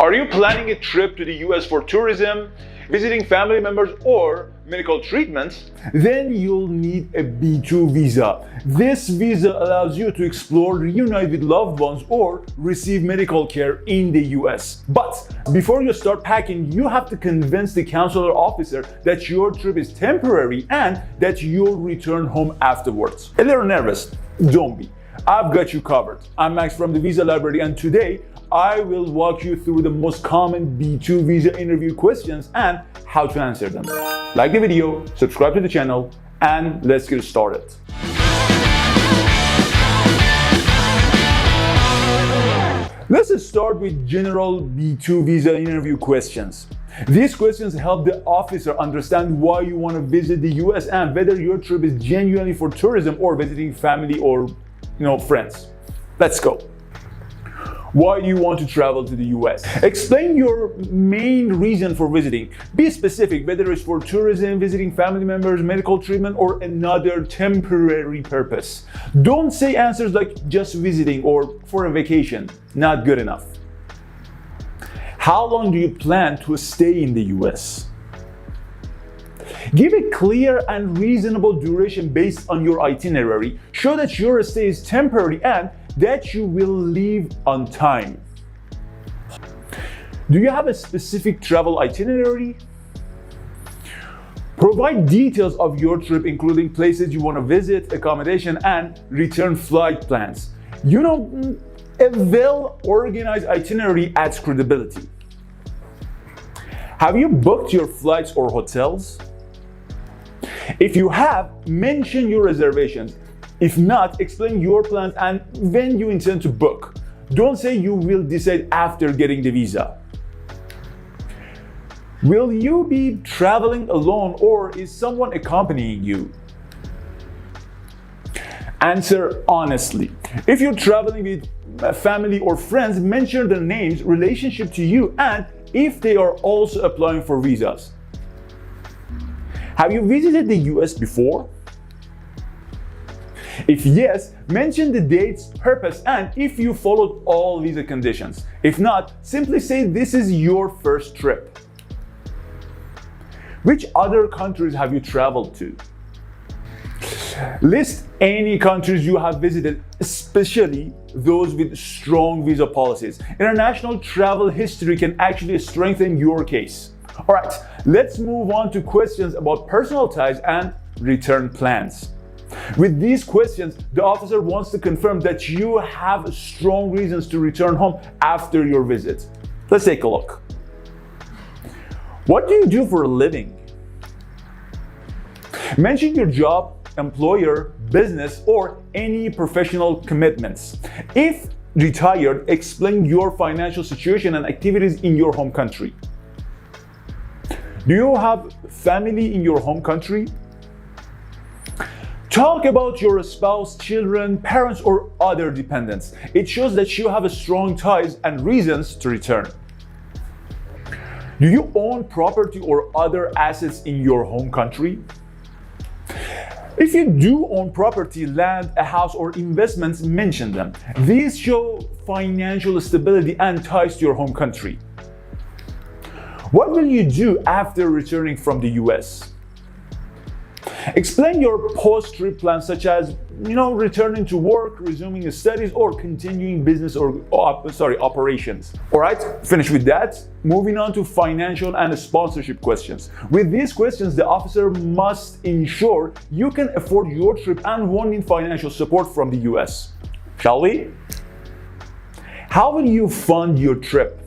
Are you planning a trip to the US for tourism, visiting family members, or medical treatments? Then you'll need a B2 visa. This visa allows you to explore, reunite with loved ones, or receive medical care in the US. But before you start packing, you have to convince the consular officer that your trip is temporary and that you'll return home afterwards. A little nervous? Don't be. I've got you covered. I'm Max from the Visa Library, and today I will walk you through the most common B2 visa interview questions and how to answer them. Like the video, subscribe to the channel, and let's get started. Let's start with general B2 visa interview questions. These questions help the officer understand why you want to visit the US and whether your trip is genuinely for tourism or visiting family or friends. Let's go. Why do you want to travel to the US? Explain your main reason for visiting. Be specific, whether it's for tourism, visiting family members, medical treatment, or another temporary purpose. Don't say answers like just visiting or for a vacation. Not good enough. How long do you plan to stay in the US? Give a clear and reasonable duration based on your itinerary. Show that your stay is temporary and that you will leave on time. Do you have a specific travel itinerary? Provide details of your trip, including places you want to visit, accommodation, and return flight plans. A well-organized itinerary adds credibility. Have you booked your flights or hotels? If you have, mention your reservations. If not, explain your plans and when you intend to book. Don't say you will decide after getting the visa. Will you be traveling alone or is someone accompanying you? Answer honestly. If you're traveling with family or friends, mention their names, relationship to you, and if they are also applying for visas. Have you visited the US before? If yes, mention the dates, purpose, and if you followed all visa conditions. If not, simply say this is your first trip. Which other countries have you traveled to? List any countries you have visited, especially those with strong visa policies. International travel history can actually strengthen your case. All right, let's move on to questions about personal ties and return plans. With these questions, the officer wants to confirm that you have strong reasons to return home after your visit. Let's take a look. What do you do for a living? Mention your job, employer, business, or any professional commitments. If retired, explain your financial situation and activities in your home country. Do you have family in your home country? Talk about your spouse, children, parents, or other dependents. It shows that you have strong ties and reasons to return. Do you own property or other assets in your home country? If you do own property, land, a house, or investments, mention them. These show financial stability and ties to your home country. What will you do after returning from the US? Explain your post-trip plans, such as returning to work, resuming studies, or continuing business or operations. All right, finish with that. Moving on to financial and sponsorship questions. With these questions, the officer must ensure you can afford your trip and won't need financial support from the US. Shall we? How will you fund your trip?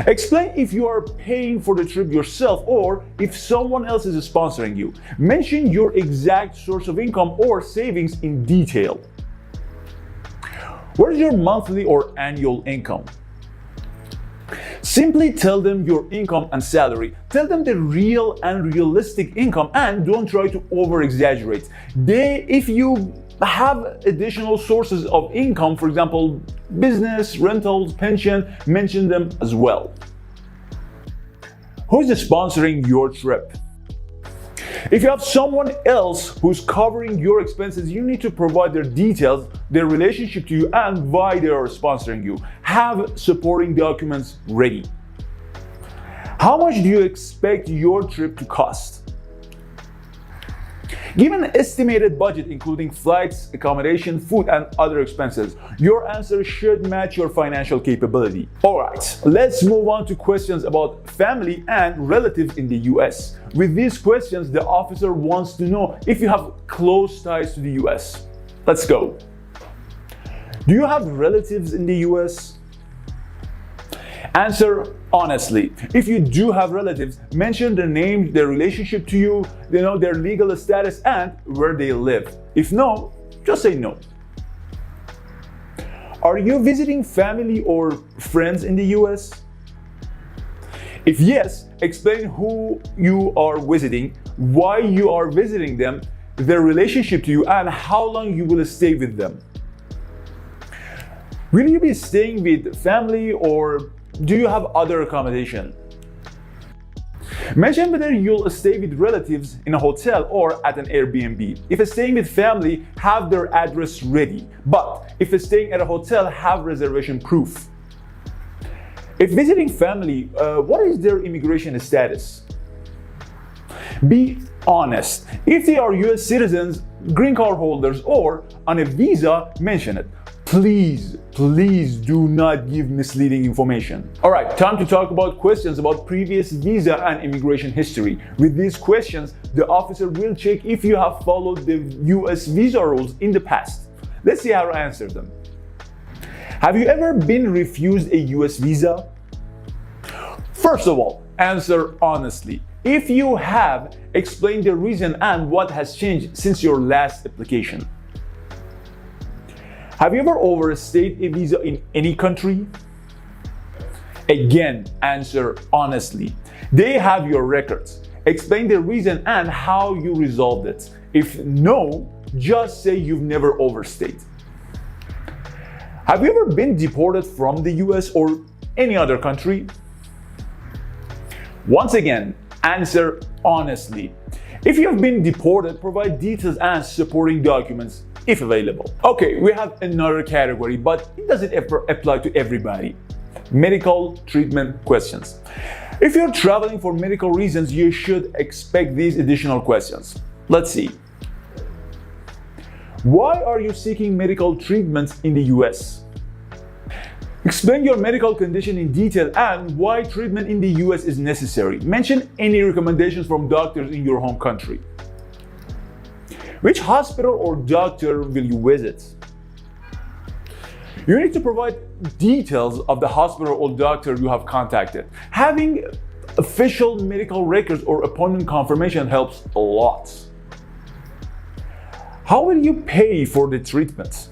Explain if you are paying for the trip yourself or if someone else is sponsoring you. Mention your exact source of income or savings in detail. What is your monthly or annual income? Simply tell them your income and salary. Tell them the real and realistic income and don't try to over-exaggerate. If you have additional sources of income, for example, business, rentals, pension, mention them as well. Who is sponsoring your trip? If you have someone else who's covering your expenses, you need to provide their details, their relationship to you, and why they are sponsoring you. Have supporting documents ready. How much do you expect your trip to cost? Give an estimated budget including flights, accommodation, food, and other expenses. Your answer should match your financial capability. Alright, let's move on to questions about family and relatives in the US. With these questions, the officer wants to know if you have close ties to the US. Let's go. Do you have relatives in the US? Answer honestly. If you do have relatives, mention their name, their relationship to you, their legal status, and where they live. If no, just say no. Are you visiting family or friends in the US? If yes, explain who you are visiting, why you are visiting them, their relationship to you, and how long you will stay with them. Will you be staying with family or do you have other accommodation? Mention whether you'll stay with relatives in a hotel or at an Airbnb. If staying with family, have their address ready. But if staying at a hotel, have reservation proof. If visiting family, what is their immigration status? Be honest. If they are US citizens, green card holders, or on a visa, mention it. Please do not give misleading information. Alright, time to talk about questions about previous visa and immigration history. With these questions, the officer will check if you have followed the US visa rules in the past. Let's see how to answer them. Have you ever been refused a US visa? First of all, answer honestly. If you have, explain the reason and what has changed since your last application. Have you ever overstayed a visa in any country? Again, answer honestly. They have your records. Explain the reason and how you resolved it. If no, just say you've never overstayed. Have you ever been deported from the US or any other country? Once again, answer honestly. If you have been deported, provide details and supporting documents if available. Okay, we have another category, but it doesn't ever apply to everybody. Medical treatment questions. If you're traveling for medical reasons, you should expect these additional questions. Let's see. Why are you seeking medical treatment in the US? Explain your medical condition in detail and why treatment in the US is necessary. Mention any recommendations from doctors in your home country. Which hospital or doctor will you visit? You need to provide details of the hospital or doctor you have contacted. Having official medical records or appointment confirmation helps a lot. How will you pay for the treatment?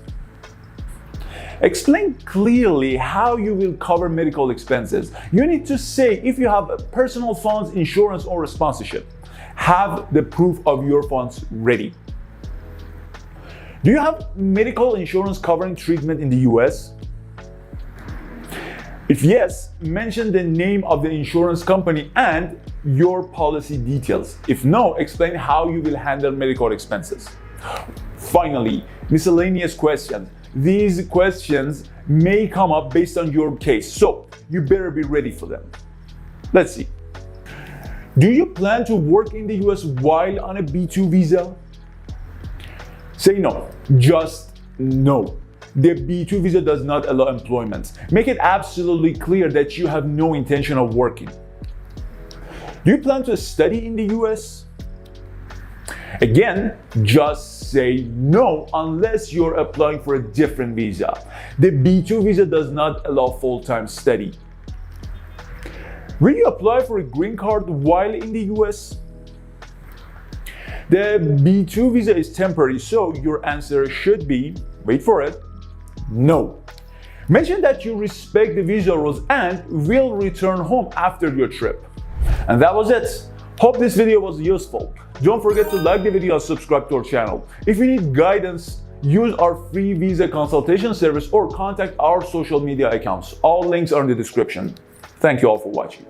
Explain clearly how you will cover medical expenses. You need to say if you have personal funds, insurance, or a sponsorship. Have the proof of your funds ready. Do you have medical insurance covering treatment in the US? If yes, mention the name of the insurance company and your policy details. If no, explain how you will handle medical expenses. Finally, miscellaneous questions. These questions may come up based on your case, so you better be ready for them. Let's see. Do you plan to work in the US while on a B2 visa? Say no, just no. The B2 visa does not allow employment. Make it absolutely clear that you have no intention of working. Do you plan to study in the US? Again, just say no unless you're applying for a different visa. The B2 visa does not allow full-time study. Will you apply for a green card while in the US? The B2 visa is temporary, so your answer should be, wait for it, no. Mention that you respect the visa rules and will return home after your trip. And that was it. Hope this video was useful. Don't forget to like the video and subscribe to our channel. If you need guidance, use our free visa consultation service or contact our social media accounts. All links are in the description. Thank you all for watching.